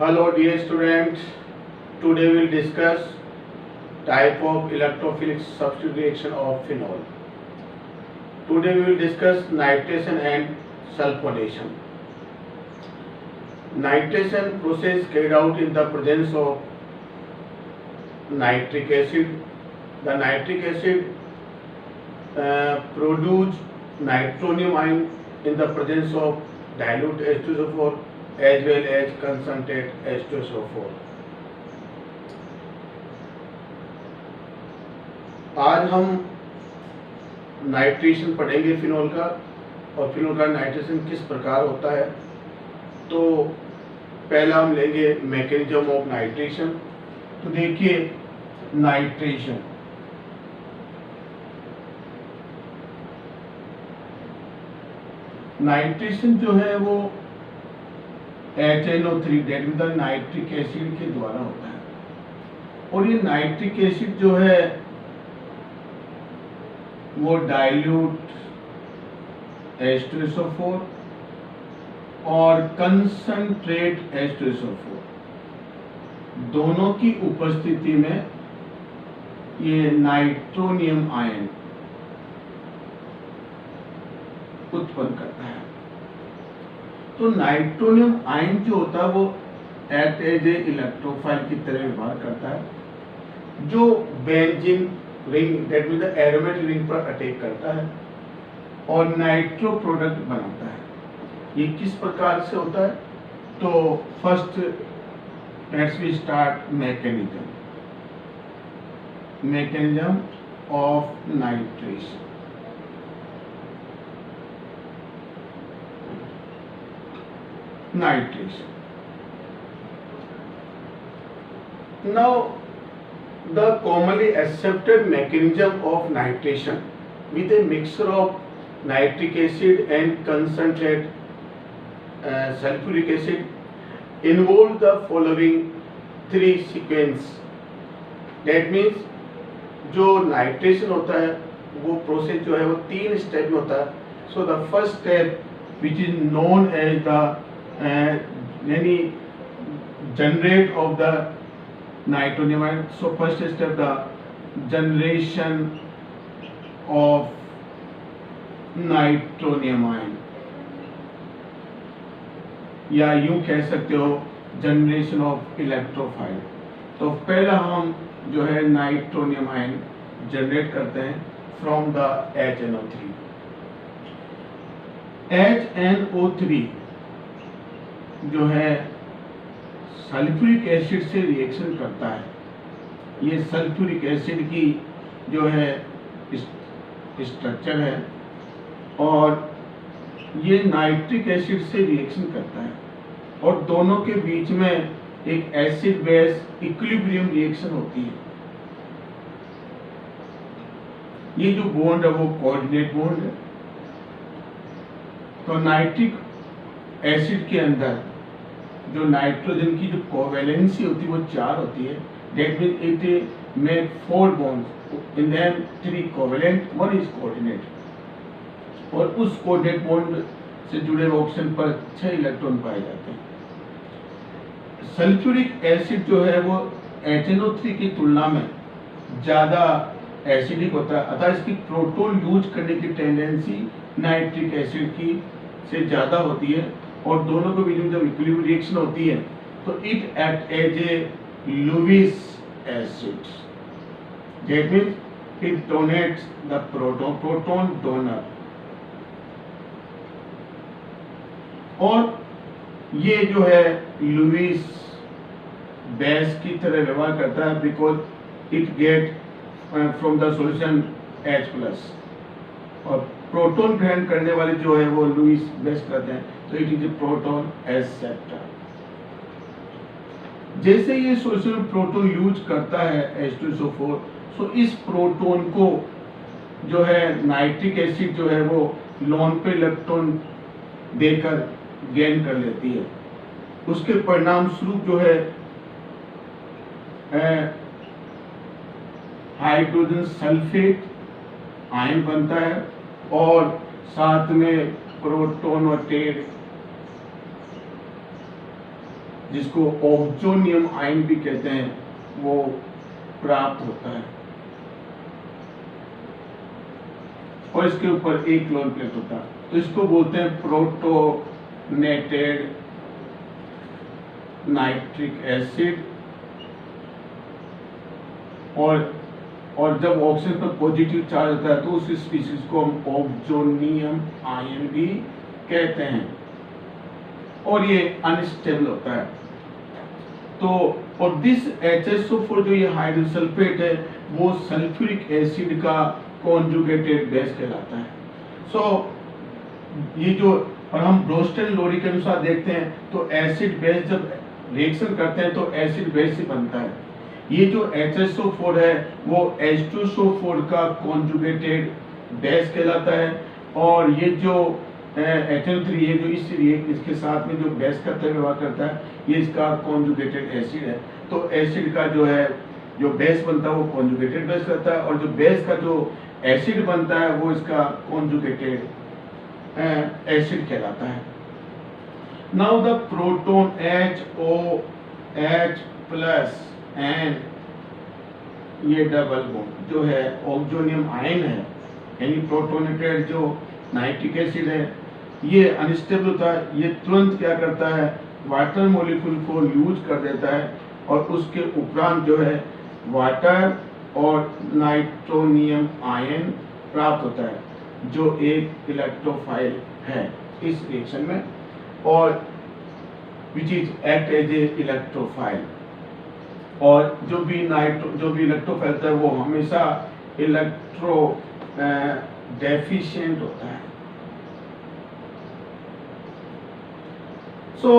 Hello dear students, today we will discuss type of electrophilic substitute reaction of phenol. Today we will discuss nitration and sulfonation. Nitration process carried out in the presence of nitric acid. The nitric acid produce nitronium ion in the presence of dilute H2SO4 as well as concentrate H2SO4. आज हम nitration पढ़ेंगे phenol का और phenol का nitration किस प्रकार होता है। तो पहला हम लेंगे मैकेनिज्म ऑफ नाइट्रेशन। तो देखिए नाइट्रेशन नाइट्रेशन जो है वो HNO3 date with nitric acid के द्वारा होता है और ये नाइट्रिक एसिड जो है वो डाइल्यूट H2SO4 और कंसंट्रेट H2SO4 दोनों की उपस्थिति में ये नाइट्रोनियम आयन उत्पन्न करता है। तो नाइट्रोनियम आयन जो होता है वो एक्ट एज ए इलेक्ट्रोफाइल की तरह व्यवहार करता है जो benzene ring that mean the aromatic ring पर अटैक करता है और नाइट्रो प्रोडक्ट बनाता है। ये किस प्रकार से होता है? तो first let's we start mechanism of nitration. Now, the commonly accepted mechanism of nitration with a mixture of nitric acid and concentrate sulfuric acid involve the following three sequence. That means जो nitration होता है वो process जो है वो 3 step में होता है। So the first step which is known as the any generate of the nitronium ion. So first step the generation of nitronium ion या यूं कह सकते हो जनरेशन ऑफ इलेक्ट्रोफाइल। तो पहला हम जो है नाइट्रोनियम आयन जनरेट करते हैं फ्रॉम द HNO3। HNO3 जो है सल्फ्यूरिक एसिड से रिएक्शन करता है। ये सल्फ्यूरिक एसिड की जो है स्ट्रक्चर है और ये नाइट्रिक एसिड से रिएक्शन करता है और दोनों के बीच में एक एसिड बेस इक्विलिब्रियम रिएक्शन होती है। ये जो बॉन्ड है वो कोऑर्डिनेट बॉन्ड है। तो नाइट्रिक एसिड के अंदर जो नाइट्रोजन की जो कोवेलेंसी होती है वो 4 होती है। That mean it make 4 bonds in them 3 covalent 1 is coordinate और उस कोऑर्डिनेट बॉन्ड से जुड़े ऑक्सीजन पर 6 इलेक्ट्रॉन पाए जाते हैं। सल्फ्यूरिक एसिड जो है वो HNO3 की तुलना में ज़्यादा एसिडिक होता है, अतः इसकी प्रोटॉन यूज करने की टेंडेंसी नाइट्रिक एसिड की से ज़्यादा होती है और दोनों के बीच में जब इक्विलिब्रियम रिएक्शन होती है तो it act as a Lewis acid. That means it donates the proton donor और ये जो है लुईस बेस की तरह व्यवहार करता है because it get from the solution H+ और प्रोटॉन ग्रहण करने वाले जो है वो लुईस बेस करते हैं तो it is A proton acceptor. जैसे ये सॉल्यूशन प्रोटॉन यूज करता है H2SO4 सो इस प्रोटॉन को जो है नाइट्रिक एसिड जो है वो लोन पे इलेक्ट्रॉन देकर गेन कर लेती है। उसके परिणाम स्वरूप जो है हाइड्रोजन सल्फेट आयन बनता है और साथ में प्रोटोन और टेड जिसको ऑक्सोनियम आयन भी कहते हैं, वो प्राप्त होता है। और इसके ऊपर एक लोन प्लेट होता है, तो इसको बोलते हैं प्रोटोनेटेड नाइट्रिक एसिड। और जब ऑक्सीजन पर पॉजिटिव चार्ज होता है तो उस स्पीशीज को हम ऑक्सोनियम आयन भी कहते हैं, और ये अनस्टेबल होता है। तो और दिस HSO4 जो ये हाइड्रोसल्फेट है वो सल्फ्यूरिक एसिड का कॉन्जुगेटेड बेस कहलाता है। ये जो, और हम ब्रोस्टन लोरी के अनुसार देखते हैं तो एसिड बेस जब रिएक्शन करते हैं तो एसिड बेस से बनता है। ये जो HSO4 है वो H2SO4 का कॉन्जुगेटेड बेस कहलाता है, और ये जो HNO3 ये जो इसके साथ में जो बेस का व्यवहार करता है ये इसका कॉन्जुगेटेड एसिड है। तो एसिड का जो है जो बेस बनता है वो कॉन्जुगेटेड बेस रहता है, और जो बेस का जो एसिड बनता है वो इसका कॉन्जुगेटेड एसिड कहलाता है। Now the proton HOH plus and ये डबल बॉन्ड जो है ऑक्सोनियम आयन है, यानी प्रोटोनेटेड जो नाइट्रिक एसिड है, ये अनस्टेबल होता है। ये तुरंत क्या करता है, वाटर मॉलिक्यूल को लूज कर देता है, और उसके उपरांत जो है वाटर और नाइट्रोनियम आयन प्राप्त होता है, जो एक इलेक्ट्रोफाइल है इस रिएक्शन में, और which is act as a electrophile. और जो भी इलेक्ट्रोफाइल होता है वो हमेशा इलेक्ट्रो डेफिशिएंट होता है। So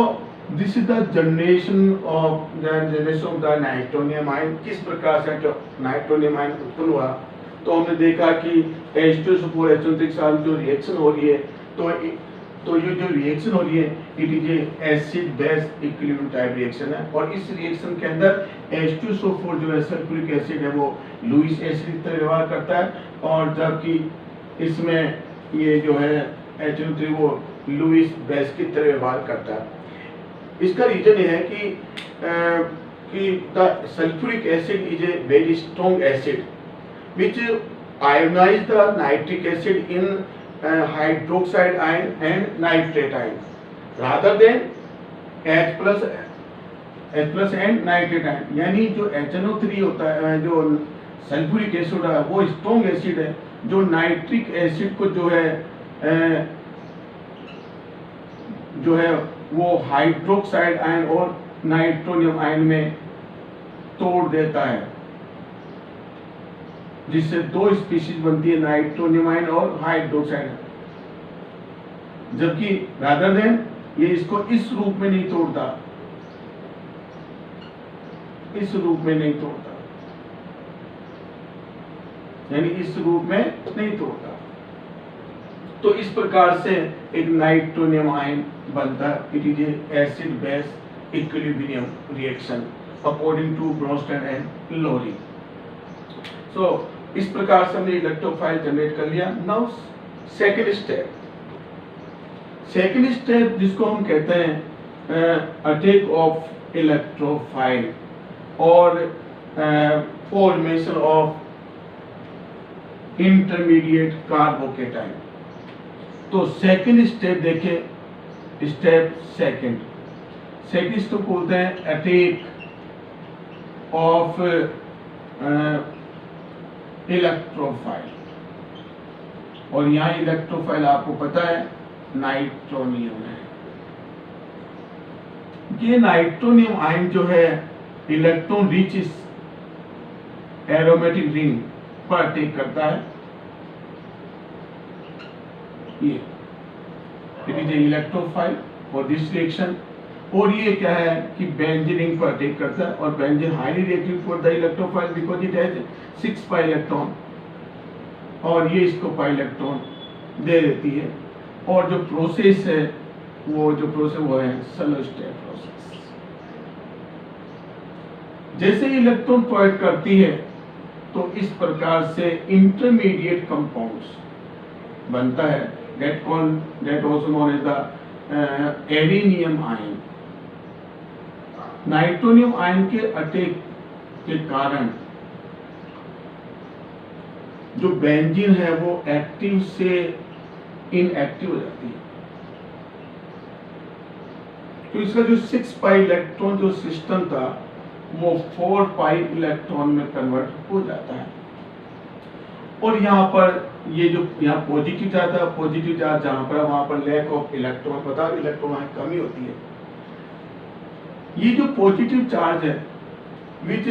this is the generation of the nitronium ion. किस प्रकार से नाइट्रोनियम आयन उत्पन्न हुआ, तो हमने देखा कि H2SO4 HNO3 के साथ जो रिएक्शन हो रही है, तो ये जो रिएक्शन हो रही है it is acid base equilibrium type reaction है, और इस रिएक्शन के अंदर H2SO4 जो है सल्फ्यूरिक एसिड है वो लुईस एसिड की तरह व्यवहार करता है, और जबकि इसमें ये जो है HNO3 वो लुईस बेस की तरह व्यवहार करता है। इसका रीजन ये है कि the sulphuric acid is a very strong acid which ionize the nitric acid in hydroxide ion and nitrate ion rather than H plus and nitrate ion। यानी जो HNO3 होता है, जो सल्फ्यूरिक एसिड है वो स्ट्रॉन्ग एसिड है, जो nitric acid को जो है वो हाइड्रोक्साइड आयन और नाइट्रोनियम आयन में तोड़ देता है, जिससे दो स्पीशीज बनती है, नाइट्रोनियम आयन और हाइड्रोक्साइड। जबकि रादर देन ये इसको इस रूप में नहीं तोड़ता, इस रूप में नहीं तोड़ता, यानी इस रूप में नहीं तोड़ता। तो इस प्रकार से एक नाइट्रोनियम आयन बनता है। It is acid base equilibrium reaction according to Bronsted and Lowry. So इस प्रकार से हमने इलेक्ट्रोफाइल जनरेट कर लिया। नाउ सेकेंड स्टेप जिसको हम कहते हैं अटैक ऑफ इलेक्ट्रोफाइल और फॉर्मेशन ऑफ इंटरमीडिएट कार्बोकेटाइन। तो सेकेंड स्टेप देखें, स्टेप सेकेंड को बोलते हैं अटैक ऑफ इलेक्ट्रोफाइल, और यहाँ इलेक्ट्रोफाइल आपको पता है नाइट्रोनियम है। ये नाइट्रोनियम आयन जो है इलेक्ट्रॉन रिच एरोमेटिक रिंग पर अटैक करता है। ये it is electrophile for this reaction, और ये क्या है कि बेंजीन रिंग पर अटैक करता है, और benzene highly reactive for the electrophile because it has 6 pi electron, और ये इसको पाई इलेक्ट्रॉन दे देती है। और जो प्रोसेस है वो है सोलो स्टेट प्रोसेस। जैसे इलेक्ट्रॉन प्रोवाइड करती है तो इस प्रकार से इंटरमीडिएट कंपाउंड्स बनता है, that also known as the arenium ion. Nitronium ion के अटैक के कारण जो बेंजीन है वो एक्टिव से इनएक्टिव हो जाती है। तो इसका जो 6 पाई इलेक्ट्रॉन जो सिस्टम था वो 4 पाई इलेक्ट्रॉन में कन्वर्ट हो जाता है। और यहाँ पर ये जो यहाँ पॉजिटिव चार्ज था, पॉजिटिव चार्ज जहाँ पर वहां पर लैक ऑफ इलेक्ट्रॉन, पता इलेक्ट्रॉन वहां कमी होती है। ये जो पॉजिटिव चार्ज है which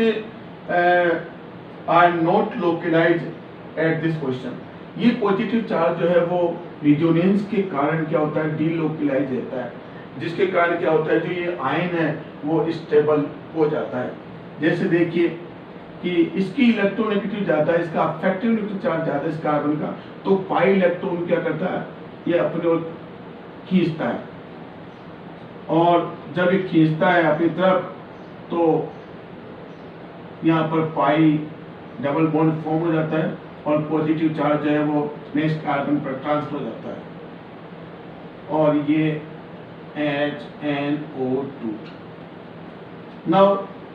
are not localized at this position, ये पॉजिटिव चार्ज जो है वो रिजोनेंस के कारण क्या होता है, डीलोकलाइज रहता है, जिसके कारण क्या होता है जो ये आयन है वो स्टेबल हो जाता है। जैसे देखिए कि इसकी इलेक्ट्रोनेगेटिव ज्यादा है, इसका अफेक्टिव न्यूक्लियर चार्ज ज्यादा है इस कार्बन का, तो पाई इलेक्ट्रॉन क्या करता है, ये अपनी ओर खींचता है। और जब ये खींचता है अपनी तरफ तो यहाँ पर पाई डबल बॉन्ड फॉर्म हो जाता है और पॉजिटिव चार्ज जो है वो नेक्स्ट कार्बन पर ट्रांसफर हो जाता है और ये HNO2। नाउ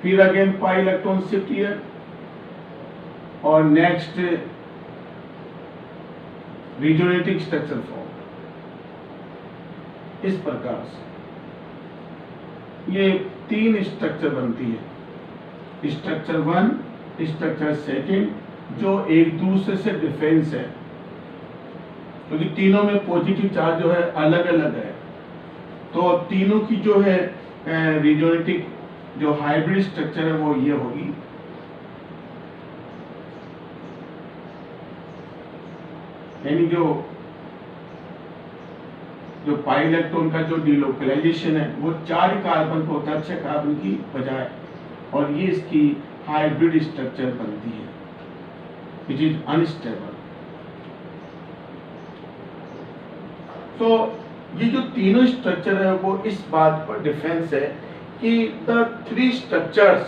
फिर again pi electron shift here और नेक्स्ट रिजोनेटिंग स्ट्रक्चर फॉर्म। इस प्रकार से ये 3 स्ट्रक्चर बनती है, स्ट्रक्चर 1, स्ट्रक्चर 2, जो एक दूसरे से डिफरेंस है क्योंकि तीनों में पॉजिटिव चार्ज जो है अलग अलग है। तो तीनों की जो है रिजोनेटिक जो हाइब्रिड स्ट्रक्चर है वो ये होगी। यानी जो पाई इलेक्ट्रॉन का जो डिलोकलाइजेशन है वो 4 कार्बन को होता है 6 कार्बन की बजाय, और ये इसकी हाइब्रिड स्ट्रक्चर बनती है विच इज अनस्टेबल। तो ये जो तीनों स्ट्रक्चर है वो इस बात पर डिफरेंस है कि the 3 structures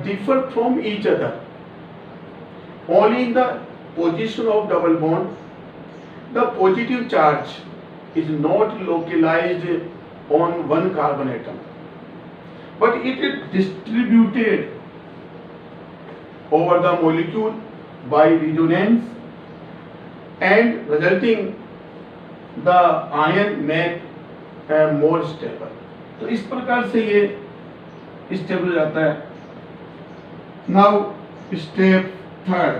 differ from each other only in the position of double bond. The positive charge is not localized on one carbon atom, but it is distributed over the molecule by resonance and resulting the ion make more stable. तो इस प्रकार से ये stable हो जाता है। Now step 3,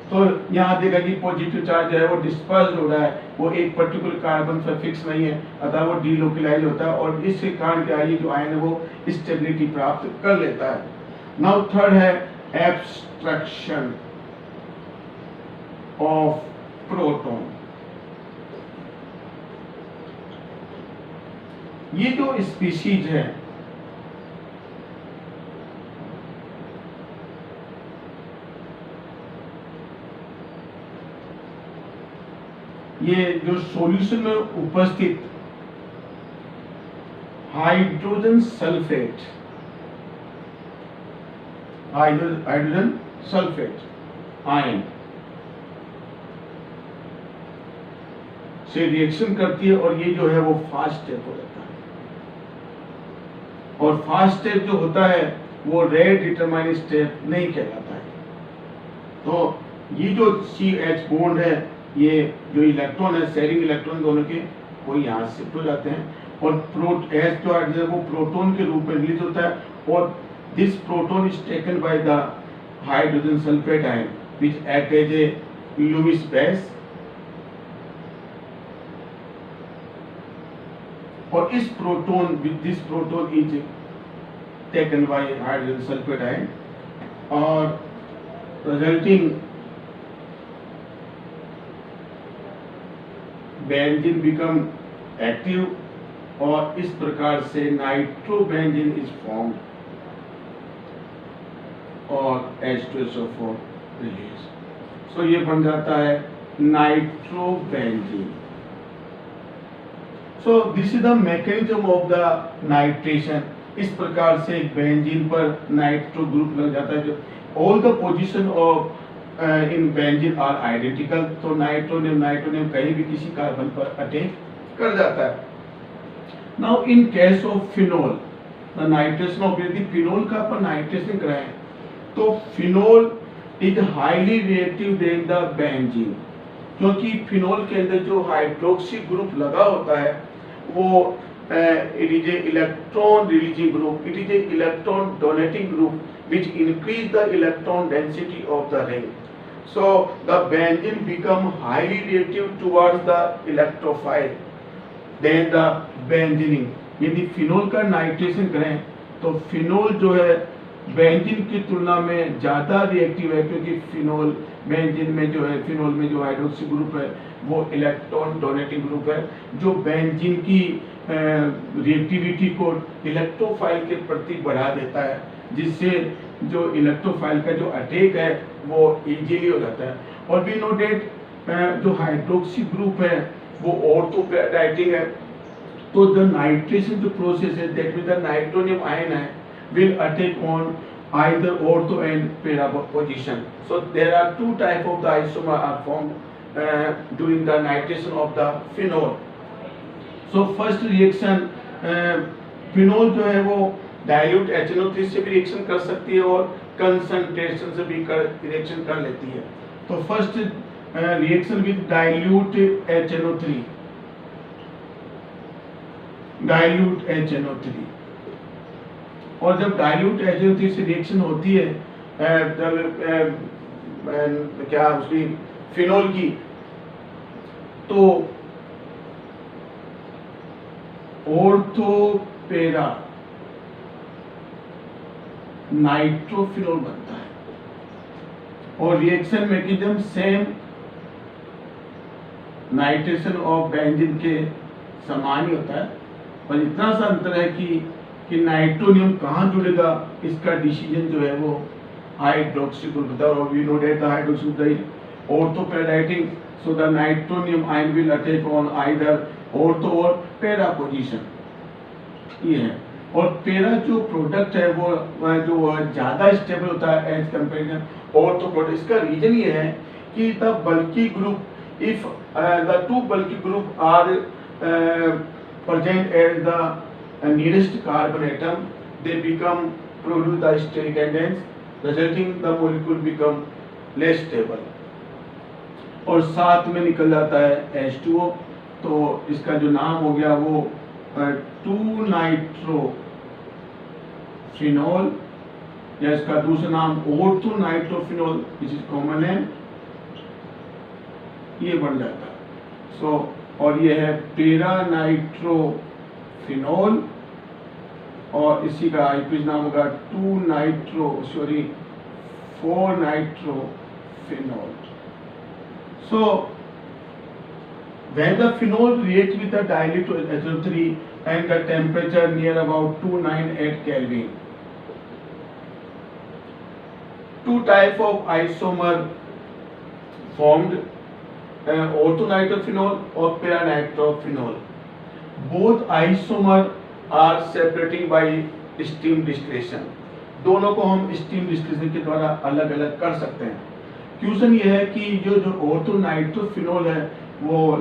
तो यहाँ देखा कि पॉजिटिव चार्ज है वो डिस्पर्स हो रहा है, वो एक पर्टिकुलर कार्बन पर फिक्स नहीं है, अतः वो डीलोकलाइज होता है और इसके कारण क्या ये जो आयन है वो स्टेबिलिटी प्राप्त कर लेता है। नाउ 3rd है एब्स्ट्रैक्शन ऑफ प्रोटॉन। ये जो स्पीशीज है ये जो सॉल्यूशन में उपस्थित हाइड्रोजन सल्फेट आयन से रिएक्शन करती है और ये जो है वो फास्ट स्टेप हो जाता है। और फास्ट स्टेप जो होता है वो रेट डिटरमाइनिंग स्टेप नहीं कहलाता है। तो ये जो CH बॉन्ड है, ये जो इलेक्ट्रॉन है शेयरिंग इलेक्ट्रॉन दोनों के, वो यहाँ शिफ्ट हो जाते हैं और H जो हाइड्रोजन वो प्रोटॉन के रूप में रिलीज होता है और this proton is taken by the hydrogen sulphate ion which act as a Lewis base. और इस proton with this proton is taken by hydrogen sulphate ion और रिजल्टिंग बेंजीन बिकम एक्टिव और इस प्रकार से नाइट्रोबेंजीन इज फॉर्म्ड और H2SO4 release. सो ये बन जाता है nitrobenzene. So this is the mechanism of the nitration. इस प्रकार से बेंजीन पर नाइट्रो ग्रुप लग जाता है। जो all the position of in benzene are identical, तो नाइट्रोनियम कहीं भी किसी कार्बन पर अटैक कर जाता है। Now in case of phenol the nitration of, यदि फिनोल का अपन नाइट्रेशन कराएं तो phenol is highly reactive than the benzene, क्योंकि फिनोल के अंदर जो हाइड्रोक्सी ग्रुप लगा होता है वो it is a electron releasing group, it is a electron donating group which increase the electron density of the ring. So the benzene become highly reactive towards the electrophile than the benzening. यदि phenol का nitration करें तो phenol जो है benzene की तुलना में ज़्यादा रिएक्टिव है, क्योंकि फिनोल बेंजीन में जो है, फिनोल में जो हाइड्रोक्सी ग्रुप है वो इलेक्ट्रॉन डोनेटिंग ग्रुप है, जो बेंजीन की रिएक्टिविटी को इलेक्ट्रोफाइल के प्रति बढ़ा देता है, जिससे जो इलेक्ट्रोफाइल का जो अटैक है वो इजीली हो जाता है। और वी नो डेट जो हाइड्रोक्सी ग्रुप है वो ऑर्थोपेराडाइटिक है, तो द नाइट्रेशन जो प्रोसेस है that mean the nitronium ion है will attack on either ortho and para position. So there are two type of the isomer are formed during the nitration of the phenol. So first reaction phenol जो है वो dilute HNO3 से भी reaction कर सकती है और concentration से भी रिएक्शन कर लेती है। तो first reaction with dilute HNO3, dilute HNO3, और जब डाइल्यूट HNO3 से रिएक्शन होती है क्या उसकी फिनोल की, तो ऑर्थोपेरा नाइट्रोफिनोल बनता है और reaction mechanism same nitration of benzene के समान ही होता है, और इतना सा अंतर है कि नाइट्रोनियम कहाँ जुड़ेगा इसका डिसीजन जो है वो हाइड्रोक्सी ग्रुप होता है। और we know that the hydroxy group is ortho para directing, so the nitronium ion will attack on either ortho or para position, ये है। और पैरा जो प्रोडक्ट है वो जो ज़्यादा स्टेबल होता है एज कंपेरिजन ऑर्थो प्रोडक्ट। इसका रीजन ये है कि the bulky group, if the two bulky group are present at the nearest carbon atom, they become produce the steric endings, resulting the molecule become less stable और साथ में निकल जाता है H2O। तो इसका जो नाम हो गया वो 2-नाइट्रो फिनोल, या इसका दूसरा नाम ऑर्थोनाइट्रोफिनोल विच इज कॉमन नेम, ये बन जाता है। सो और ये है पैरा नाइट्रोफिनोल, और इसी का आईपीज नाम होगा 4-नाइट्रोफिनोल। So when the phenol reacts with the dilute HNO3 and the temperature near about 298 Kelvin, two type of isomer formed, orthonitrophenol or paranitrophenol. Both isomer are separating by steam distillation. दोनों को हम steam distillation के द्वारा अलग अलग कर सकते हैं। क्वेश्चन ये है कि जो ऑर्थोनाइट्रोफिनोल है वो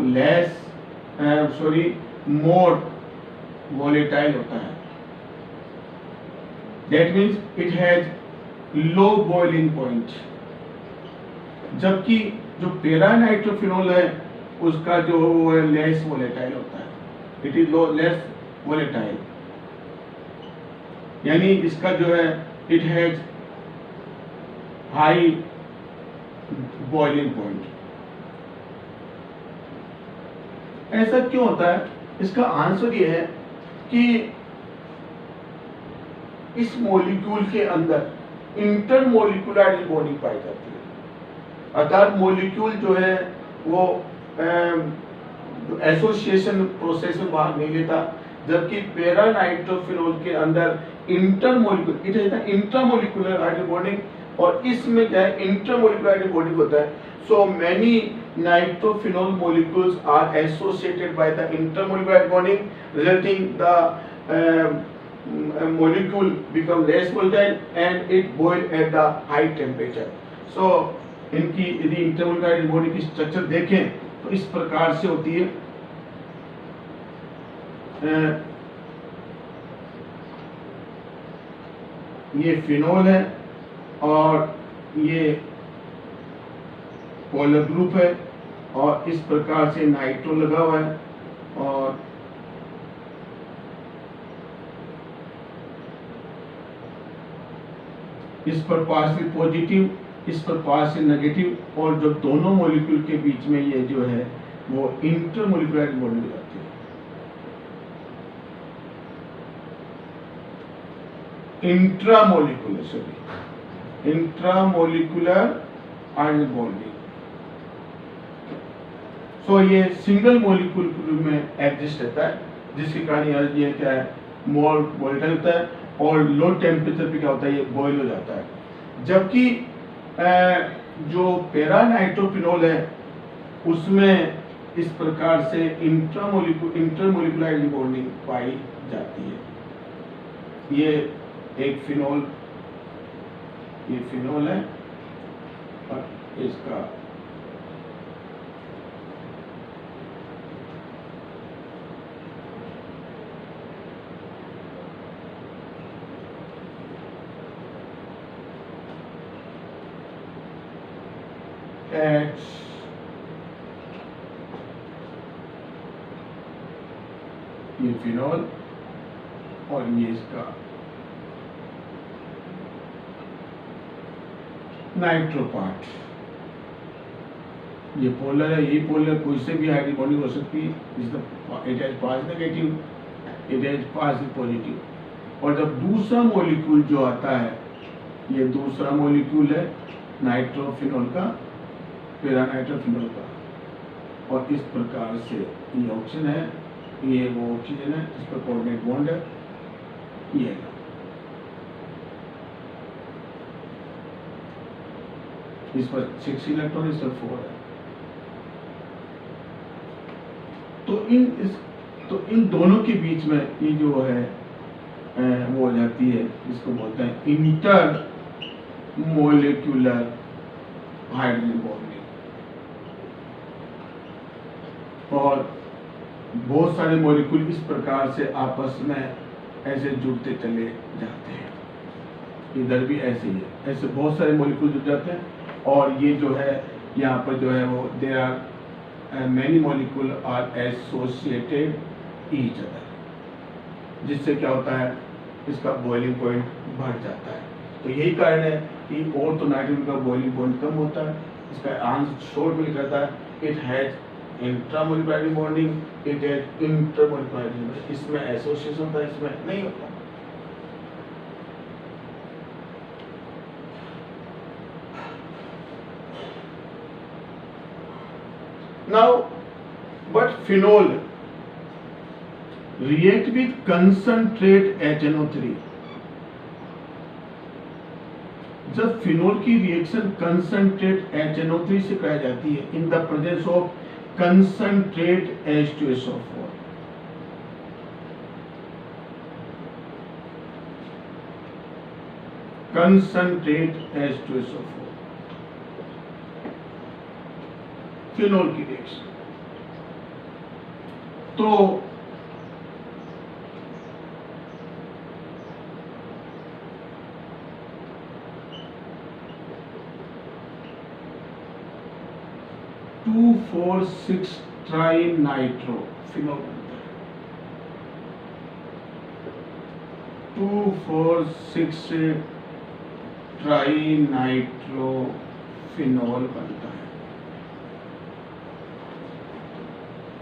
मोर वोलेटाइल होता है, that means it has low boiling point, जबकि जो पैरानाइट्रोफिनोल है उसका जो है लेस वोलेटाइल होता है, इट इज लेस वोलेटाइल, यानी इसका जो है it has high boiling point. ऐसा क्यों होता है? इसका आंसर ये है कि इस मॉलिक्यूल के अंदर इंटरमोलिकुलर बॉन्डिंग पाई जाती है, अर्थात मॉलिक्यूल जो है वो एसोसिएशन प्रोसेस में भाग नहीं लेता, जबकि पैरानाइट्रोफिनोल के अंदर intermolecular it is intramolecular hydrogen bonding, और इसमें क्या है इंटरमोलिकुलर हाइड्रोजन बॉन्डिंग होता है। So many nitrophenol molecules are associated by the intermolecular bonding, resulting the molecule become less volatile and it boil at the high temperature. So इनकी यदि intermolecular bonding की structure देखें तो इस प्रकार से होती है। ये फिनोल है और ये पोलर ग्रुप है और इस प्रकार से नाइट्रो लगा हुआ है और इस पर पार्शियल पॉजिटिव, इस पर पार्शियल नेगेटिव, और जब दोनों मॉलिक्यूल के बीच में ये जो है वो इंटरमोलिकुलर बॉन्डिंग हो जाती है। Intramolecular ion bonding. सो ये सिंगल मॉलिक्यूल के रूप में एग्जिस्ट रहता है, जिसके कारण ये क्या है, मोर वोलेटाइल होता है और लो टेम्परेचर पे क्या होता है, ये बॉयल हो जाता है। जबकि जो पैरानाइट्रोफिनोल है उसमें इस प्रकार से इंटरमोलिकुलर बॉन्डिंग पाई जाती है। ये एक फिनोल, ये फिनोल है और इसका H ये फिनोल और ये इसका नाइट्रो पार्ट, ये पोलर है, ये पोलर, कोई से भी हाइड्रोजन बॉन्डिंग हो सकती है। It has partial negative, it has partial positive. और जब दूसरा मॉलिक्यूल जो आता है, ये दूसरा मॉलिक्यूल है नाइट्रोफिनोल का, पैरानाइट्रोफिनोल का, और इस प्रकार से ये ऑक्सीजन है, ये वो ऑक्सीजन है, इस पर कोऑर्डिनेट बॉन्ड है, ये इस पर 6 इलेक्ट्रॉन, इस पर 4 है। तो इन दोनों के बीच में ये जो है वो हो जाती है, जिसको बोलते हैं इंटर मोलिकुलर हाइड्रोजन बॉन्डिंग। और बहुत सारे मॉलिक्यूल इस प्रकार से आपस में ऐसे जुड़ते चले जाते हैं। इधर भी ऐसे ही है, ऐसे बहुत सारे मॉलिक्यूल जुड़ जाते हैं। और ये जो है यहाँ पर जो है वो there are many molecule are associated each other, जिससे क्या होता है, इसका बॉइलिंग पॉइंट बढ़ जाता है। तो यही कारण है कि और तो नाइट्रोजन का बॉइलिंग पॉइंट कम होता है। इसका आंसर शॉर्ट में लिखा था, it has intramolecular bonding, it has intermolecular bonding. इसमें एसोसिएशन होता है, इसमें नहीं होता। Now, but phenol react with concentrate HNO3। जब फिनोल की रिएक्शन कंसंट्रेट HNO3 से कराई जाती है in the presence of concentrate H2SO4, concentrate H2SO4, phenol की रिएक्शन, तो टू 4,6 ट्राई नाइट्रो फिनोल बनता है। 2,4,6 ट्राई नाइट्रो फिनोल बनता है।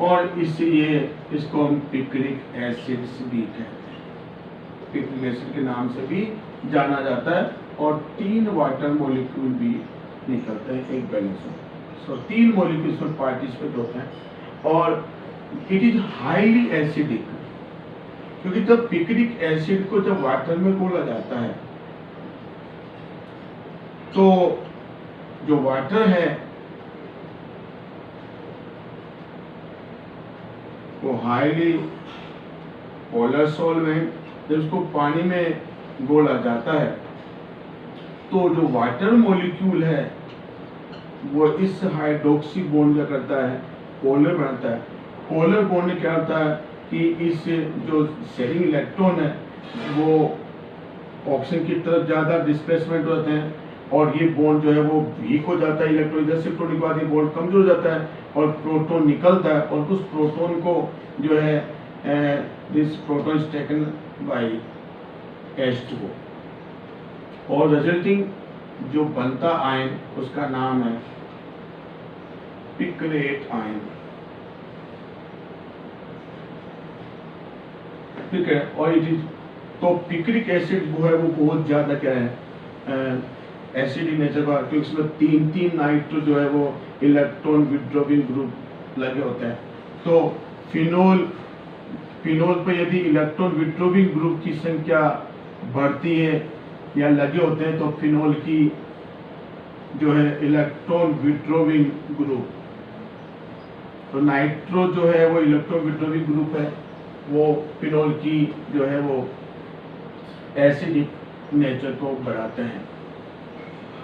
और इसलिए इसको हम पिक्रिक एसिड भी कहते हैं, पिक्रिक एसिड के नाम से भी जाना जाता है। और 3 वाटर मॉलिक्यूल भी निकलते हैं एक बैलेंस में। सो 3 मॉलिक्यूल्स पर पार्टिसिपेट होते हैं और इट इज हाईली एसिडिक, क्योंकि जब पिक्रिक एसिड को जब वाटर में घोला जाता है तो जो वाटर है वो हाईली पोलर सॉल्वेंट, जब उसको पानी में घोला जाता है तो जो वाटर मॉलिक्यूल है वो इस हाइड्रोक्सी बॉन्ड क्या करता है, पोलर बनाता है। पोलर बॉन्ड क्या होता है कि इस जो शेयरिंग इलेक्ट्रॉन है वो ऑक्सीजन की तरफ ज़्यादा डिस्प्लेसमेंट होते हैं और ये बॉन्ड जो है वो वीक हो जाता है, इलेक्ट्रॉन इधर शिफ्ट होने के बाद ये बॉन्ड कमजोर हो जाता है और प्रोटॉन निकलता है और उस प्रोटॉन को जो है this proton is taken bye H2O और रिजल्टिंग जो बनता आयन उसका नाम है पिक्रेट आयन। ठीक है, और इट इज तो पिक्रिक एसिड वो है वो बहुत ज्यादा क्या है एसिडिक नेचर का, क्योंकि इसमें तीन नाइट्रो जो है वो इलेक्ट्रॉन विड्रॉविंग ग्रुप लगे होते हैं। तो फिनोल पर यदि इलेक्ट्रॉन विड्रॉविंग ग्रुप की संख्या बढ़ती है या लगे होते हैं तो फिनोल की जो है इलेक्ट्रॉन विड्रॉविंग ग्रुप, तो नाइट्रो जो है वो इलेक्ट्रॉन विड्रॉविंग ग्रुप है, वो फिनोल की जो है वो एसिडिक नेचर को बढ़ाते हैं,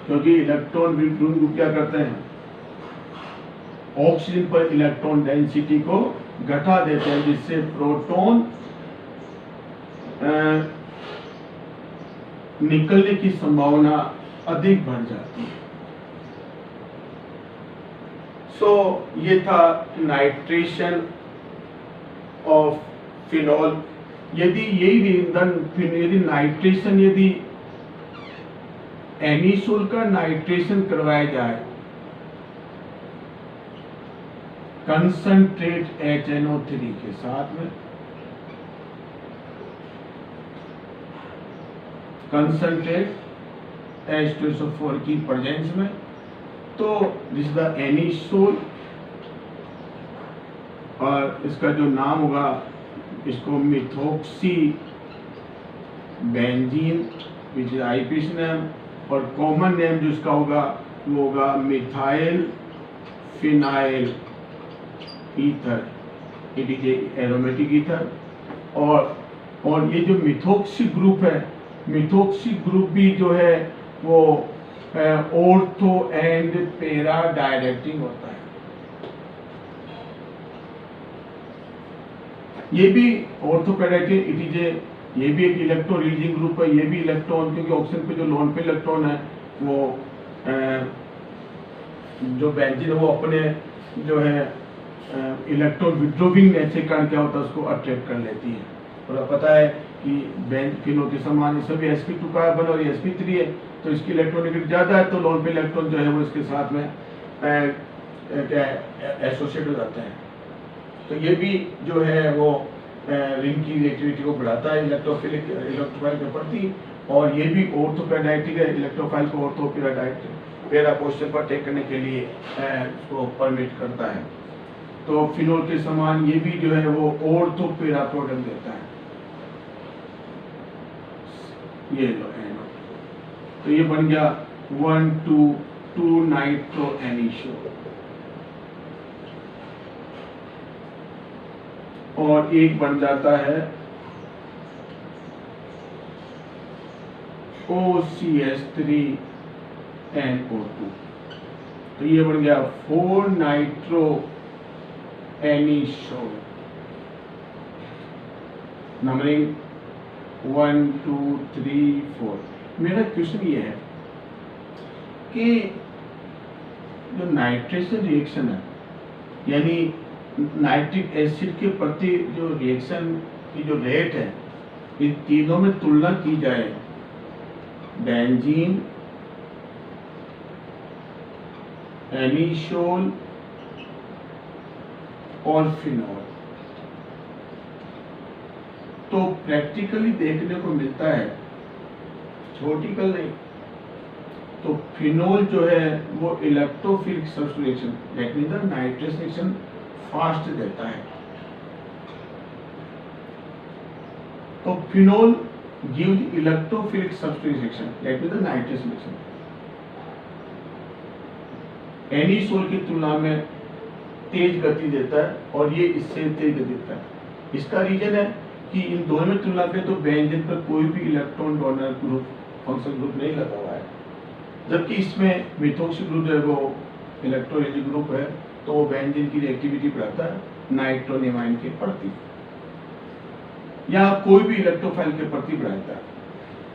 क्योंकि इलेक्ट्रॉन विड्रॉविंग ग्रुप क्या करते हैं, ऑक्सीजन पर इलेक्ट्रॉन डेंसिटी को घटा देते हैं, जिससे प्रोटॉन निकलने की संभावना अधिक बढ़ जाती है। सो ये था नाइट्रेशन ऑफ फिनॉल। यदि यही ईंधन यदि नाइट्रेशन यदि एनिसोल का नाइट्रेशन करवाया जाए कंसंट्रेट HNO3 के साथ में, कंसंट्रेट H2SO4 की प्रेजेंस में, तो दिस द एनिसोल और इसका जो नाम होगा इसको methoxy benzene which is IPS name, और कॉमन नेम जो इसका होगा वो होगा methyl phenyl ether, it is aromatic ether. और ये जो मिथोक्सी ग्रुप है, मिथोक्सी ग्रुप भी जो है वो ऑर्थो एंड पैरा डायरेक्टिंग होता है। ये भी ऑर्थोपैराडाइटिक, इट इज ये भी एक इलेक्ट्रॉन रिलीजिंग ग्रुप है, ये भी इलेक्ट्रॉन, क्योंकि ऑक्सीजन पे जो लोन पे इलेक्ट्रॉन है वो जो बेंजीन है वो अपने जो है इलेक्ट्रॉन विड्रॉविंग नेचर का क्या होता है उसको अट्रैक्ट कर लेती है। और अब पता है कि फिनोल के समान सभी sp2 कार्बन और sp3 है, तो इसकी इलेक्ट्रॉनिक ज्यादा है तो लोन पे इलेक्ट्रॉन जो है वो इसके साथ में एसोसिएट हो जाते हैं। तो ये भी जो है वो रिंग की रिएक्टिविटी को बढ़ाता है इलेक्ट्रोफाइल के प्रति, और ये भी ऑर्थोपैराडाइटिक है, इलेक्ट्रोफाइल को पैरा पोजीशन पर टेक करने के लिए उसको परमिट करता है। तो फिनोल के समान ये भी जो है वो ऑर्थोपैरा प्रोडक्ट देता है। ये लो तो ये बन गया 1,2,2 नाइट्रो एनिसोल, और एक बन जाता है OCH3 NO2, तो ये बन गया 4 नाइट्रो एनिसोल, नंबरिंग 1, 2, 3, 4। मेरा क्वेश्चन ये है कि जो नाइट्रेशन रिएक्शन है, यानी नाइट्रिक एसिड के प्रति जो रिएक्शन की जो रेट है, इन तीनों में तुलना की जाए, बेंजीन, एनिसोल और फिनॉल, तो प्रैक्टिकली देखने को मिलता है, थ्योरेटिकल नहीं, तो फिनॉल जो है वो electrophilic substitution that means the nitration fast देता है। तो phenol gives electrophilic substitution that means the nitration reaction. Anisole की तुलना में तेज गति देता है और ये इससे तेज गति देता है। इसका रीजन है कि इन दोनों में तुलना करें तो बेंजीन पर कोई भी electron donor group function group नहीं लगा हुआ है, जबकि इसमें मिथोक्सी ग्रुप जो है वो इलेक्ट्रोलिटिक ग्रुप है, तो वो बेंजीन की रिएक्टिविटी बढ़ाता है नाइट्रोनिमाइन के प्रति या कोई भी इलेक्ट्रोफाइल के प्रति बढ़ाता है।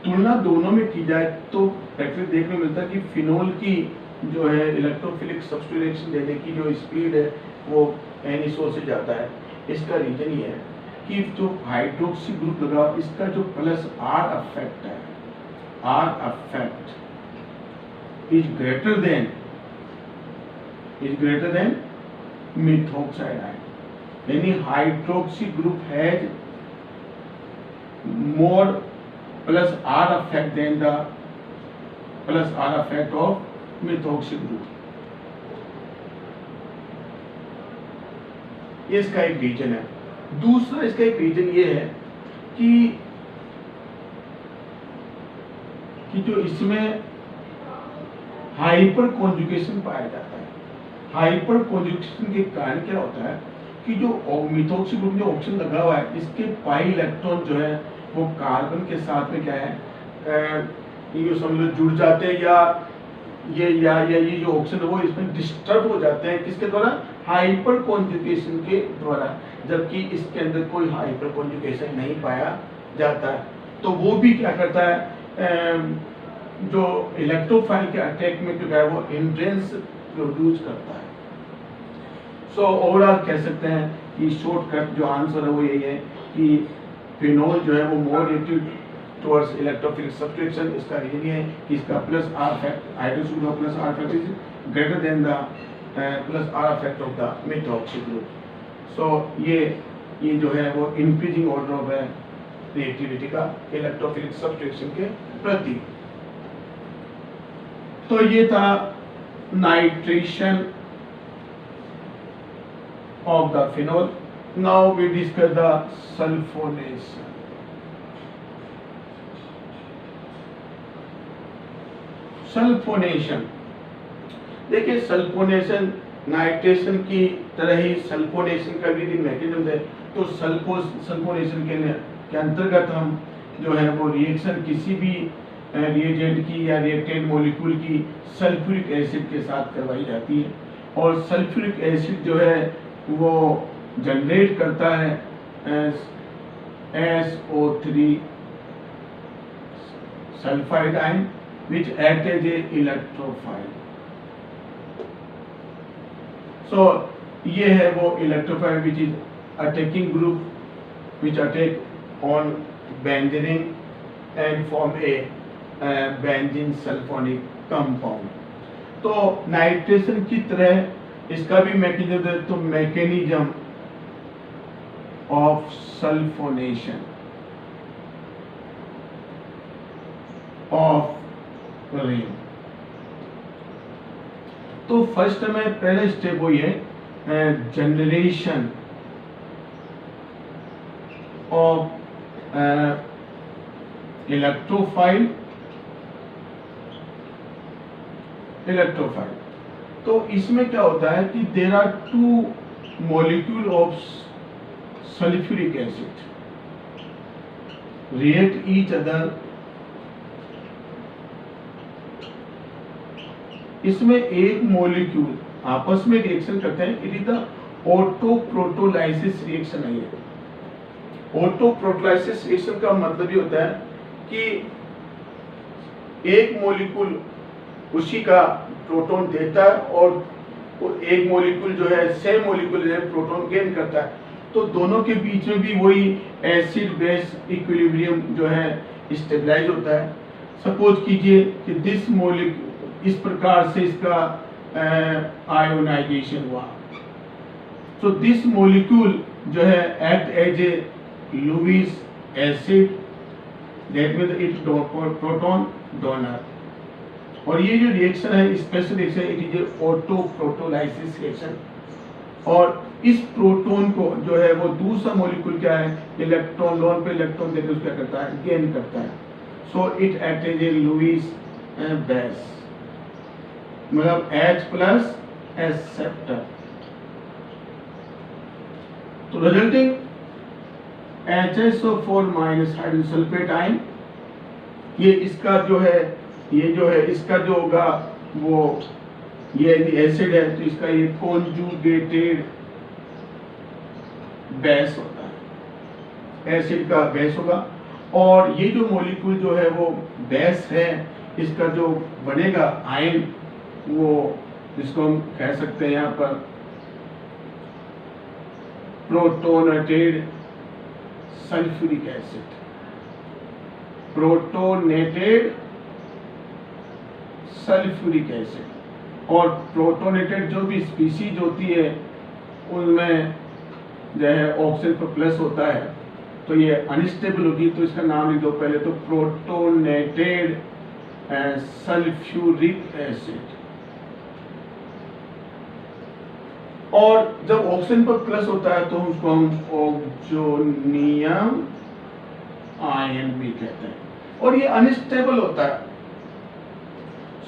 तुलना दोनों में की जाए तो प्रैक्टिस देखने को मिलता है कि फिनोल की जो है इलेक्ट्रोफिलिक सब्स्टिट्यूशन देने की जो स्पीड है वो एनिसोल से ज़्यादा है। इसका रीजन ये है कि जो हाइड्रोक्सी ग्रुप लगा इसका जो प्लस आर अफेक्ट है, R affect is greater than methoxide ion, यानी hydroxy group has more plus R effect than the plus R effect of methoxy group. ये इसका एक रीजन है। दूसरा इसका एक रीजन ये है कि जो इसमें हाइपर कॉन्जुगेशन पाया जाता है। हाइपर कॉन्जुगेशन के कारण क्या होता है कि जो मिथॉक्सी ग्रुप में ऑक्सीजन लगा हुआ है इसके पाई इलेक्ट्रॉन जो है वो कार्बन के साथ में क्या है ये समझ लो जुड़ जाते हैं या ये जो ऑक्सीजन वो इसमें डिस्टर्ब हो जाते हैं किसके द्वारा, हाइपर कॉन्जुगेशन के द्वारा, जबकि इसके अंदर कोई हाइपर कॉन्जुगेशन नहीं पाया जाता है। तो वो भी क्या करता है जो इलेक्ट्रोफाइल के अटैक में जो है वो हिंड्रेंस प्रोड्यूस करता है। सो ओवरऑल कह सकते हैं कि शॉर्टकट जो आंसर है वो यही है कि फिनोल जो है वो more related towards electrophilic substitution. इसका रीजन ये है कि इसका plus R effect hydroxy group plus R effect is greater than the plus R effect of the methoxy group. So ये जो है वो इंक्रीजिंग ऑर्डर ऑफ रिएक्टिविटी का इलेक्ट्रोफिलिक सब्स्टिट्यूशन के प्रति। तो ये था nitration of the phenol. Now we discuss the sulfonation. Sulphonation, देखिए सल्फोनेशन नाइट्रेशन की तरह ही सल्फोनेशन का भी मैकेनिज्म है। तो सल्फोनेशन के अंतर्गत हम जो है वो रिएक्शन किसी भी रिएजेंट की या रिएक्टेंट मॉलिक्यूल की सल्फ्यूरिक एसिड के साथ करवाई जाती है और सल्फ्यूरिक एसिड जो है वो जनरेट करता है SO3 sulphide ion which act as a electrophile. So ये है वो electrophile which is attacking group which attack on benzene and form a benzene sulfonic compound. तो नाइट्रेशन की तरह इसका भी मैकेनिज्म है। तो mechanism of sulphonation of rain. तो फर्स्ट में पहले स्टेप वही है जनरेशन ऑफ इलेक्ट्रोफाइल। तो इसमें क्या होता है कि there are two molecule of sulphuric acid react each other. इसमें एक मॉलिक्यूल आपस में रिएक्शन करते हैं। It is the auto protolysis reaction है। ये ऑटो प्रोटोलाइसिस रिएक्शन का मतलब ये होता है कि एक मॉलिक्यूल उसी का प्रोटॉन देता है और एक मॉलिक्यूल जो है सेम मॉलिक्यूल जो है प्रोटॉन गेन करता है। तो दोनों के बीच में भी वही एसिड बेस इक्विलिब्रियम जो है स्टेबलाइज होता है। सपोज कीजिए कि दिस मॉलिक्यूल इस प्रकार से इसका आयोनाइजेशन हुआ। सो दिस मॉलिक्यूल जो है act as a Lewis acid that means it proton donor. और ये जो रिएक्शन है special reaction it is a auto protolysis reaction. और इस प्रोटॉन को जो है वो दूसरा मॉलिक्यूल क्या है इलेक्ट्रॉन लोन पे इलेक्ट्रॉन देकर क्या करता है गेन करता है। So it act as a Lewis base मतलब H प्लस एक्सेप्टर। तो resulting HSO4 minus hydrogen sulphate ion. ये इसका जो है इसका जो होगा वो ये एसिड है तो इसका ये कॉन्जुगेटेड बेस होता है। एसिड का बेस होगा और ये जो मॉलिक्यूल जो है वो बेस है, इसका जो बनेगा आयन, वो जिसको हम कह सकते हैं यहाँ पर protonated sulphuric acid. Protonated sulphuric acid. और प्रोटोनेटेड जो भी स्पीसीज होती है उनमें जो है ऑक्सीजन पर प्लस होता है, तो ये अनस्टेबल होगी, तो इसका नाम लिख दो पहले तो प्रोटोनेटेड सल्फ्यूरिक एसिड। और जब ऑक्सीजन पर प्लस होता है तो उसको हम ऑक्सोनियम आयन भी कहते हैं, और ये अनस्टेबल होता है।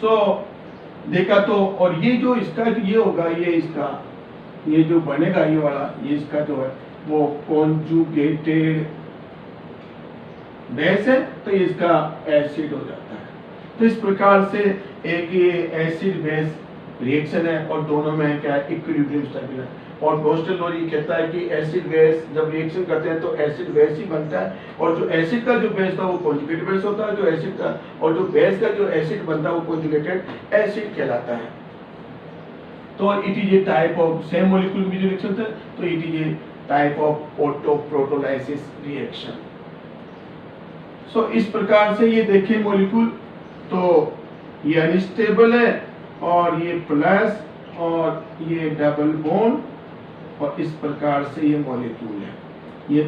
सो देखा तो, और ये जो इसका ये होगा, ये इसका ये जो बनेगा ये वाला, ये इसका जो है वो कॉन्जुगेटेड बेस है, तो इसका एसिड हो जाता है। तो इस प्रकार से एक ये एसिड बेस रिएक्शन है, और दोनों में क्या है, इक्विलिब्रियम स्टेबल है। और बोस्टन लॉ ये कहता है कि एसिड बेस जब रिएक्शन करते हैं तो एसिड बेस ही बनता है, और जो एसिड का जो बेस था वो कॉन्जुगेटेड बेस होता है जो एसिड का, और जो बेस का जो एसिड बनता है वो कॉन्जुगेटेड एसिड कहलाता है। तो it is a type of same molecule की जो रिएक्शन था, तो it is a type of auto protolysis reaction. So इस प्रकार से ये देखें मॉलिक्यूल, तो ये अनस्टेबल है, और ये प्लस, और ये डबल बॉन्ड, और इस प्रकार से ये मॉलिक्यूल है। ये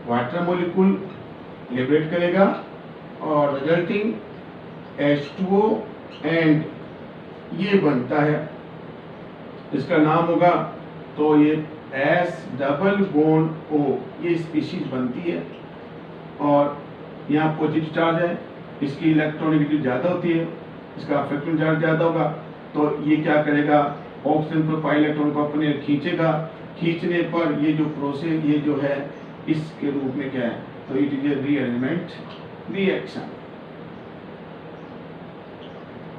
वाटर मॉलिक्यूल लिबरेट करेगा और रिजल्टिंग H2O, एंड ये बनता है, इसका नाम होगा, तो ये S डबल बॉन्ड O, ये स्पीशीज बनती है। और यहाँ पॉजिटिव चार्ज है, इसकी इलेक्ट्रॉनिगेटिव ज़्यादा होती है, इसका अफेक्टिव चार्ज ज़्यादा होगा, तो ये क्या करेगा, ऑक्सीजन पर पाई इलेक्ट्रॉन को अपने खींचेगा, खींचने पर ये जो प्रोसेस ये जो है इसके रूप में क्या है, तो it is A rearrangement reaction.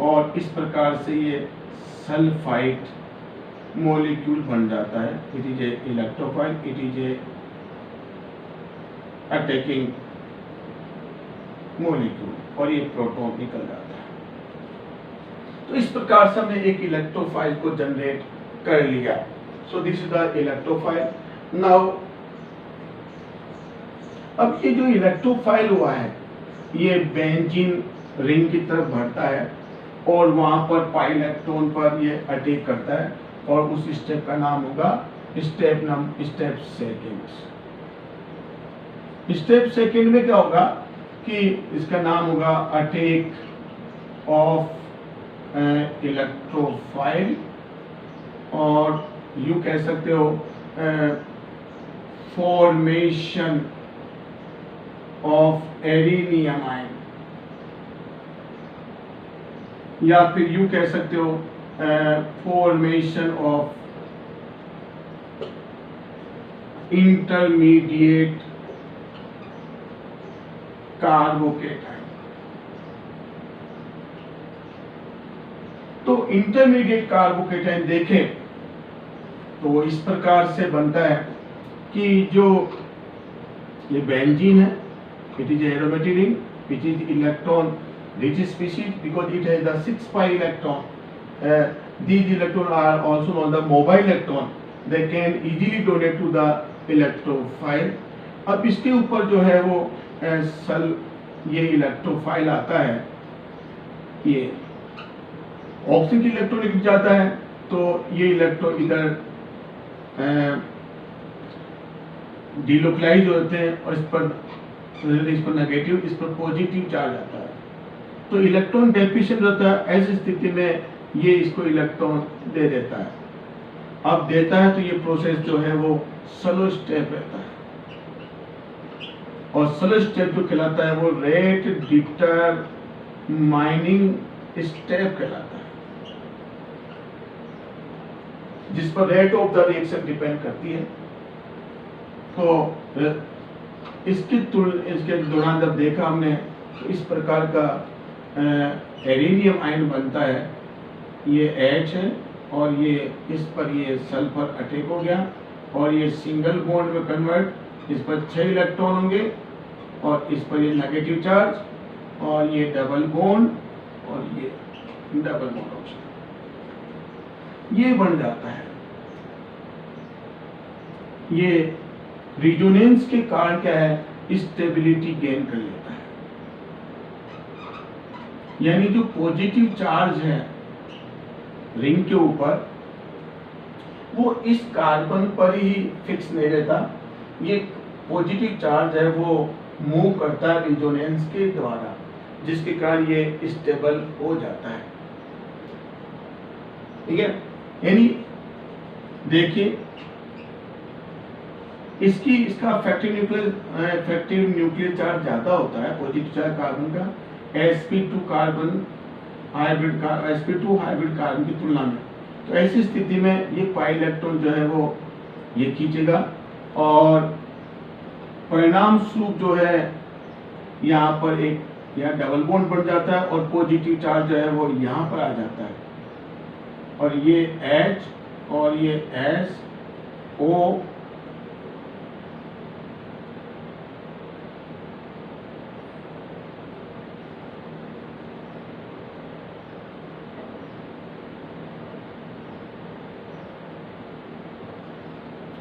और इस प्रकार से ये सल्फाइड मॉलिक्यूल बन जाता है। It is A electrophile, it is A attacking molecule, और ये प्रोटॉन निकल जाता है। तो इस प्रकार से हमने एक इलेक्ट्रोफाइल को जनरेट कर लिया। So this is the electrophile. Now अब ये जो इलेक्ट्रोफाइल हुआ है, ये बेंजीन रिंग की तरफ बढ़ता है, और वहां पर पाई इलेक्ट्रॉन पर ये अटैक करता है, और उस स्टेप का नाम होगा स्टेप सेकेंड में क्या होगा कि इसका नाम होगा अटैक ऑफ इलेक्ट्रोफाइल, और यू कह सकते हो फॉर्मेशन ऑफ एरिनियम आयन, या फिर यू कह सकते हो फॉर्मेशन ऑफ इंटरमीडिएट कार्बोकेटाइन। तो इंटरमीडिएट कार्बोकेटाइन देखें तो वो इस प्रकार से बनता है कि जो ये बेंजीन है, it is aromatic ring which is electron rich species because it has the 6 pi electron. These electrons are also known the mobile electron. They can easily donate to the electrophile. अब इसके ऊपर जो है वो ये electrophile आता है, ये ऑक्सीजन की इलेक्ट्रॉन निकल जाता है, तो ये इलेक्ट्रॉन इधर डिलोकलाइज होते हैं, और इस पर नेगेटिव, इस पर पॉजिटिव चार्ज आता है। तो इलेक्ट्रॉन डेफिशिएंट रहता है, ऐसी स्थिति में ये इसको इलेक्ट्रॉन दे देता है। अब देता है तो ये प्रोसेस जो है वो स्लो स्टेप रहता है, और स्लो स्टेप जो कहलाता है वो रेट डिटरमाइनिंग स्टेप कहलाता है, जिस पर rate of the reaction depend करती है। तो इसके दौरान जब देखा हमने, तो इस प्रकार का एरिनियम आयन बनता है, ये H है, और ये इस पर ये सल्फर अटैक हो गया, और ये सिंगल बॉन्ड में कन्वर्ट, इस पर 6 इलेक्ट्रॉन होंगे, और इस पर ये नेगेटिव चार्ज और ये डबल बॉन्ड और ये डबल बॉन्ड ऑप्शन, ये बन जाता है। ये रिजोनेंस के कारण क्या है, स्टेबिलिटी गेन कर लेता है, यानी जो पॉजिटिव चार्ज है रिंग के ऊपर वो इस कार्बन पर ही फिक्स नहीं रहता, ये पॉजिटिव चार्ज है वो मूव करता है रिजोनेंस के द्वारा, जिसके कारण ये स्टेबल हो जाता है। ठीक है, यानी देखिए इसका इफेक्टिव न्यूक्लियर चार्ज ज्यादा होता है पॉजिटिव चार्ज कार्बन का sp2 कार्बन हाइब्रिड का sp2 हाइब्रिड कार्बन की तुलना में। तो ऐसी स्थिति में ये पाई इलेक्ट्रॉन जो है वो ये खींचेगा और परिणाम स्वरूप जो है यहाँ पर एक यहाँ डबल बॉन्ड बन जाता है और पॉजिटिव चार्ज जो है वो यहाँ पर आ जाता है और ये H और ये SO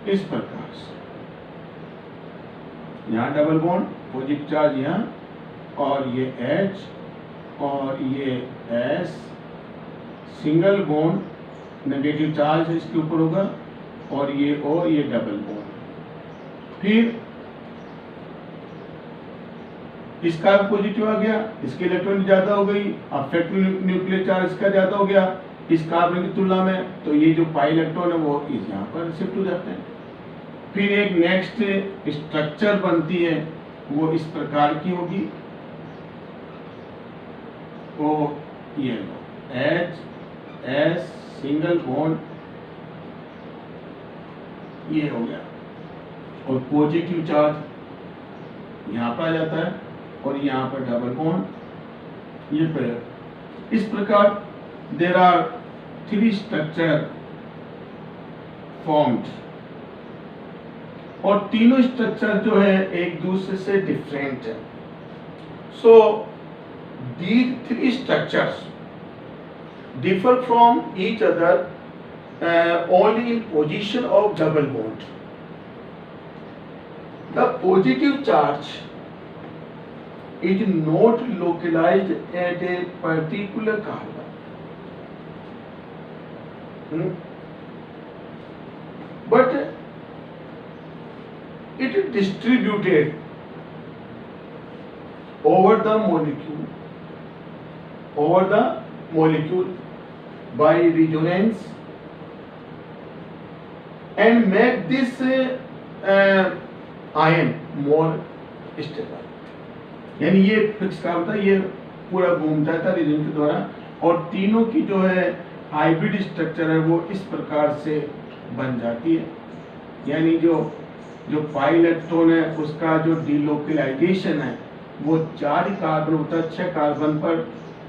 इस प्रकार से यहाँ डबल बॉन्ड पॉजिटिव चार्ज यहाँ और ये H और ये S single bond negative charge इसके ऊपर होगा और ये O ये डबल बॉन्ड, फिर इसका पॉजिटिव आ गया, इसकी इलेक्ट्रॉन ज्यादा हो गई, अफेक्टिव न्यूक्लियर चार्ज इसका ज्यादा हो गया इस कार्बन की तुलना में, तो ये जो पाई इलेक्ट्रॉन है वो इस यहाँ पर शिफ्ट हो जाते हैं। फिर एक नेक्स्ट स्ट्रक्चर बनती है वो इस प्रकार की होगी, वो ये H S सिंगल बॉन्ड ये हो गया और पॉजिटिव चार्ज यहाँ पर आ जाता है और यहाँ पर डबल बॉन्ड ये पर। इस प्रकार देयर आर 3 स्ट्रक्चर फॉर्म्ड और तीनों स्ट्रक्चर जो है एक दूसरे से डिफरेंट है। सो these 3 structures differ from each other only in position of double bond. The positive charge is not localized at a particular carbon, but it is distributed over the molecule by resonance and make this ion more stable। यानी ये fix का होता है, ये पूरा घूमता था region के द्वारा और तीनों की जो है हाइब्रिड स्ट्रक्चर है वो इस प्रकार से बन जाती है। यानी जो पाई इलेक्ट्रॉन है उसका जो डिलोकलाइजेशन है वो 4 कार्बन होता है, 6 कार्बन पर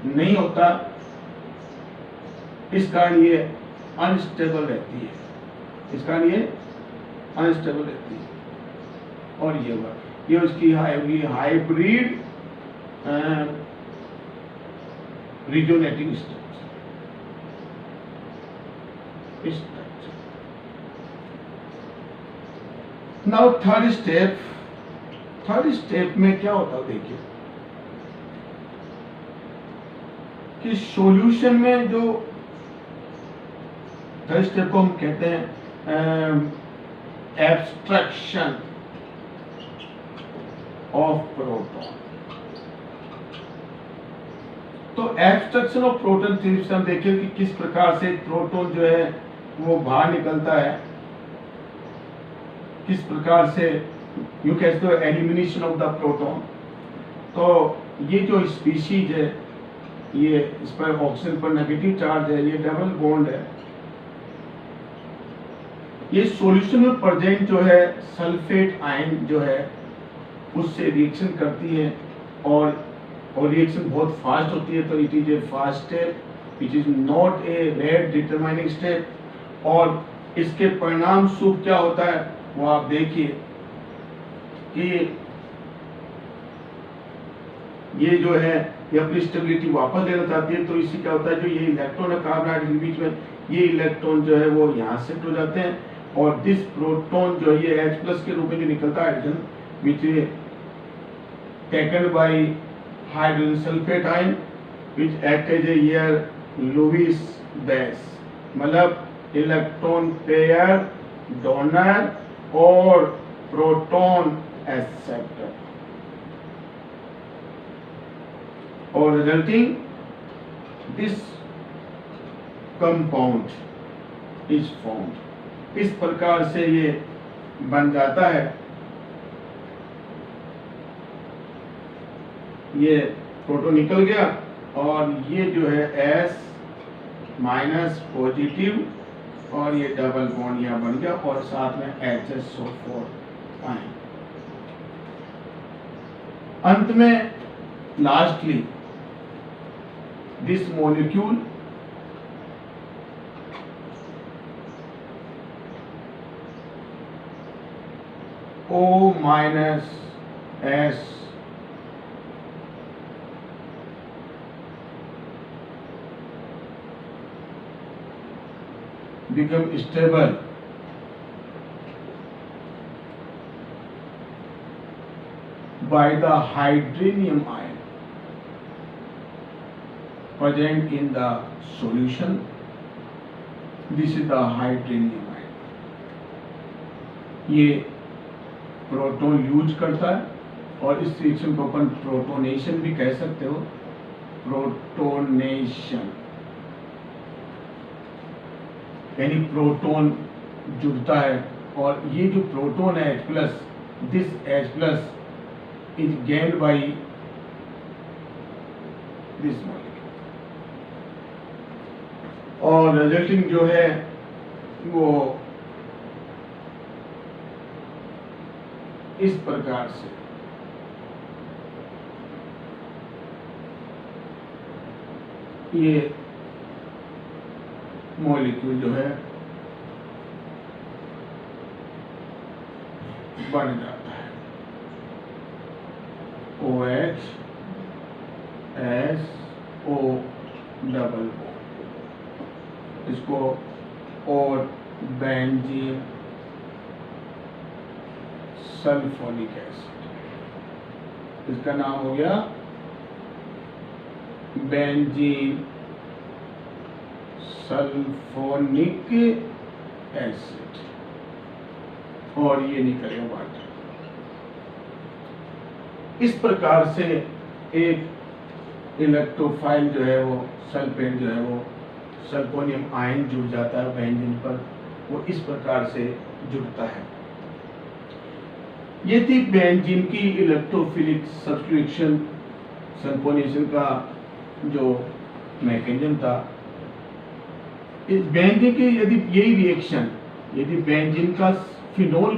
नहीं होता, इस कारण ये अनस्टेबल रहती है, इस कारण ये अनस्टेबल रहती है। और ये हुआ ये उसकी hybrid resonating structure. Now third step में क्या होता है देखिए कि सॉल्यूशन में जो थर्ड स्टेप को हम कहते हैं एब्स्ट्रैक्शन ऑफ प्रोटॉन। तो एब्स्ट्रैक्शन ऑफ प्रोटॉन थ्योरी से हम देखें कि किस प्रकार से प्रोटॉन जो है वो बाहर निकलता है, किस प्रकार से यू कहते हो एलिमिनेशन ऑफ द प्रोटॉन। तो ये जो स्पीशीज है ये इस पर ऑक्सीजन पर नेगेटिव चार्ज है, ये डबल बॉन्ड है, ये सॉल्यूशन में प्रेजेंट जो है सल्फेट आयन जो है उससे रिएक्शन करती है और रिएक्शन बहुत फास्ट होती है। तो it is A fast step which is not a rate determining step. और इसके परिणाम स्वरूप क्या होता है वो आप देखिए कि ये जो है ये अपनी स्टेबिलिटी वापस लेना चाहती है, तो इससे क्या होता है, जो ये इलेक्ट्रॉन है कार्बन हाइड्रोजन के बीच में, ये इलेक्ट्रॉन जो है वो यहाँ शिफ्ट हो जाते हैं, और दिस प्रोटॉन जो है ये H+ के रूप में जो निकलता है hydrogen, which is taken by hydrogen sulphate ion which act as a here Lewis base, मतलब इलेक्ट्रॉन पेयर डोनर और प्रोटॉन एक्सेप्टर, और resulting this compound is formed. इस प्रकार से ये बन जाता है, ये प्रोटॉन निकल गया और ये जो है S- पॉजिटिव, और ये डबल बॉन्ड यहाँ बन गया और साथ में HSO4 आए। अंत में lastly this molecule O-S become stable by the hydronium ion present in the solution. This is the hydronium ion. ये प्रोटॉन यूज करता है और इस रिएक्शन को अपन प्रोटोनेशन भी कह सकते हो, प्रोटोनेशन यानी प्रोटॉन जुड़ता है, और ये जो प्रोटॉन है H+, this H+ is gained by this molecule, और रिजल्टिंग जो है वो इस प्रकार से ये मॉलिक्यूल जो है बन जाता है, OH SO डबल बॉन्ड, इसको और बेंजीन सल्फोनिक एसिड, इसका नाम हो गया बेंजीन सल्फोनिक एसिड, और ये निकलेगा वाटर। इस प्रकार से एक इलेक्ट्रोफाइल जो है वो सल्फेट जो है वो सल्फोनियम आयन जुड़ जाता है बेंजीन पर, वो इस प्रकार से जुड़ता है। ये थी बेंजीन की इलेक्ट्रोफिलिक सब्स्टिट्यूशन सल्फोनेशन का जो मैकेनिज्म था। इस बेंजीन की यदि यही रिएक्शन यदि बेंजीन का फिनोल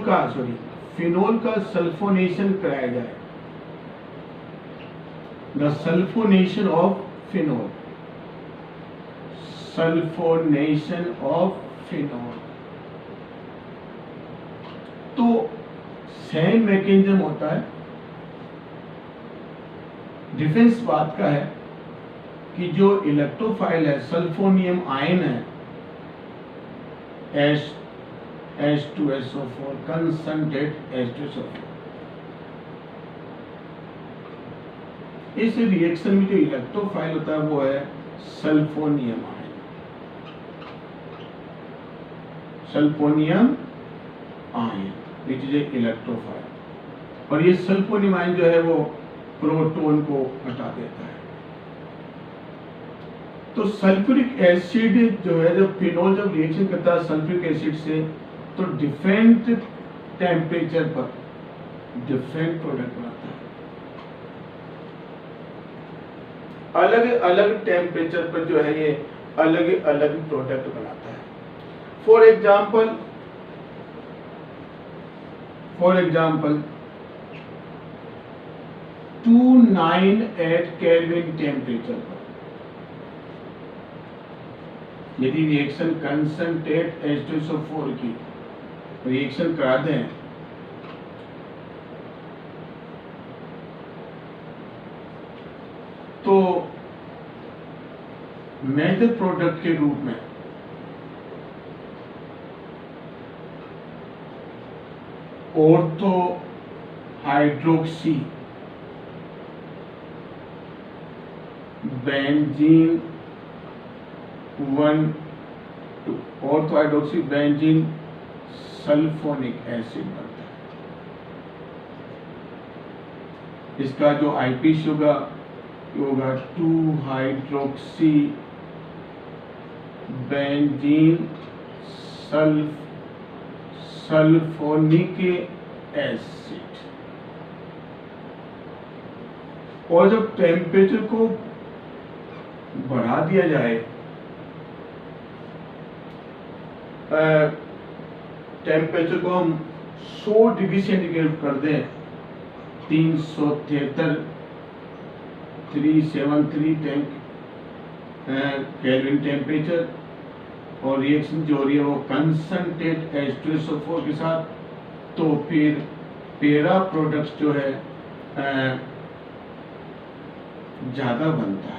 का सल्फोनेशन कराया जाए, the sulphonation of phenol, sulphonation of phenol, तो सेम मैकेनिज्म होता है। डिफरेंस बात का है कि जो इलेक्ट्रोफाइल है सल्फोनियम आयन है H2SO4 कंसंट्रेट H2SO4, इस रिएक्शन में जो इलेक्ट्रोफाइल होता है वो है सल्फोनियम ion, सल्फोनियम ion which is a electrophile, और ये सल्फोनियम आयन जो है वो प्रोटॉन को हटा देता है। तो सल्फ्यूरिक एसिड जो है, जब फिनोल जब रिएक्शन करता है सल्फ्यूरिक एसिड से, तो डिफरेंट टेम्परेचर पर डिफरेंट प्रोडक्ट बनाता है। अलग अलग टेम्परेचर पर जो है ये अलग अलग प्रोडक्ट बनाता है। फॉर एग्जाम्पल 298 केल्विन टेम्परेचर पर यदि रिएक्शन कंसंट्रेट H2SO4 की रिएक्शन करा दें, तो मेजर प्रोडक्ट के रूप में ortho hydroxy benzene 1,2 ortho hydroxy benzene sulphonic acid बनता है। इसका जो आईपीसी होगा होगा 2 हाइड्रोक्सी बेंजीन सल्फोनिक एसिड। और जब टेम्परेचर को बढ़ा दिया जाए, टेम्परेचर को हम 100 डिग्री सेंटीग्रेड कर दें, 373 केल्विन टेम्परेचर, और रिएक्शन जो हो रही है वो कंसंट्रेट H2SO4 के साथ, तो फिर पेरा प्रोडक्ट्स जो है ज्यादा बनता है।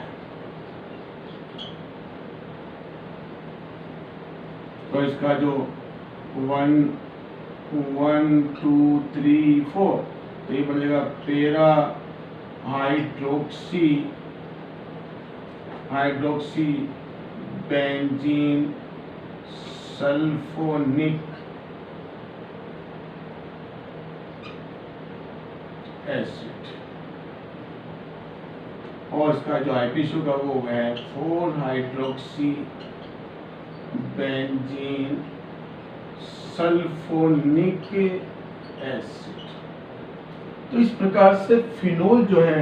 तो इसका जो 1, 2, 3, 4, तो ये बनेगा पेरा हाइड्रोक्सी बेंजीन सल्फोनिक एसिड। और इसका जो आईपीसी होगा वो है 4 हाइड्रोक्सी बेंजीन सल्फोनिक एसिड। तो इस प्रकार से फिनोल जो है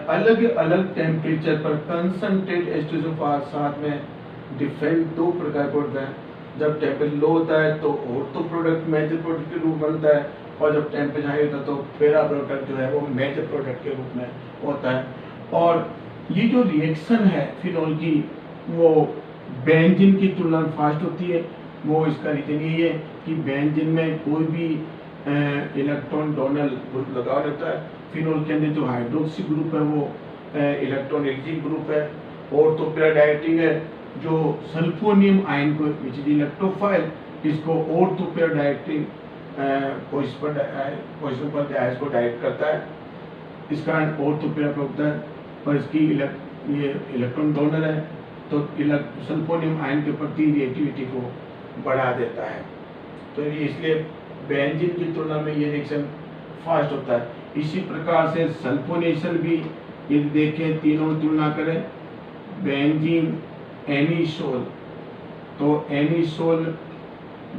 अलग अलग टेम्परेचर पर कंसंट्रेट H2SO4 साथ में डिफरेंट 2 प्रकार के होते हैं। जब टेम्परेचर लो होता है तो ऑर्थो प्रोडक्ट मेजर प्रोडक्ट के रूप में बनता है, और जब टेम्परेचर हाई होता है तो पेरा प्रोडक्ट जो है वो मेजर प्रोडक्ट के रूप में होता है। और ये जो रिएक्शन है फिनोल की वो बेंजीन की तुलना में फास्ट होती है। वो इसका रीजन यही है कि बेंजीन में कोई भी इलेक्ट्रॉन डोनल ग्रुप लगा रहता है। फिनोल के अंदर जो हाइड्रोक्सी ग्रुप है वो इलेक्ट्रॉन एक्सिक ग्रुप है। और तो पेरा डायरेक्टिंग है जो सल्फोनियम आयन को विच इज इलेक्ट्रोफाइल, इसको और तो पेरा डायरेक्टिंग पोजीशन पर गैस को डायरेक्ट करता है। इसका और तो पेरा होता है, और इसकी ये इलेक्ट्रॉन डोनर है तो सल्फोनियम आयन के प्रति रिएक्टिविटी को बढ़ा देता है। तो ये इसलिए बेंजीन की तुलना में ये रिएक्शन फास्ट होता है। इसी प्रकार से सल्फोनेशन भी यदि देखें, तीनों में तुलना करें, बेंजीन एनिसोल, तो anisole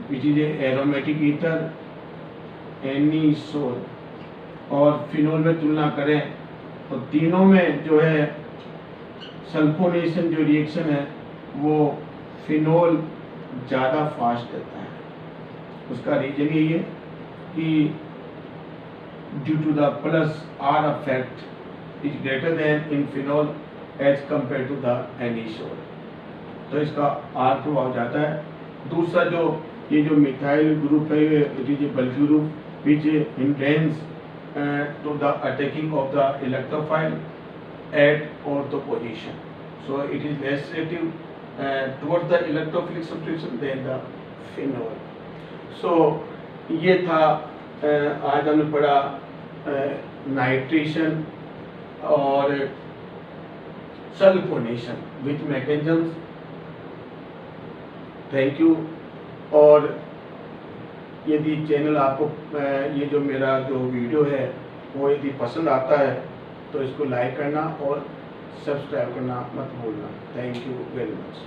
which is aromatic ether anisole, और फिनोल में तुलना करें तो तीनों में जो है सल्फोनेशन जो रिएक्शन है वो फिनोल ज़्यादा फास्ट देता है। उसका रीजन यही है कि due to the plus R effect is greater than in phenol as compare to the anisole. तो इसका आर प्रभाव ज़्यादा है। दूसरा जो ये जो मिथाइल ग्रुप है it is A bulky group which hindrance to the attacking of the electrophile at ortho position, so it is less reactive towards the electrophilic substitution than the phenol. So ये था आज हमने पढ़ा nitration और sulphonation with mechanisms. Thank you. और यदि channel आपको ये जो मेरा जो वीडियो है वो यदि पसंद आता है तो इसको लाइक करना और सब्सक्राइब करना मत भूलना। Thank you very much.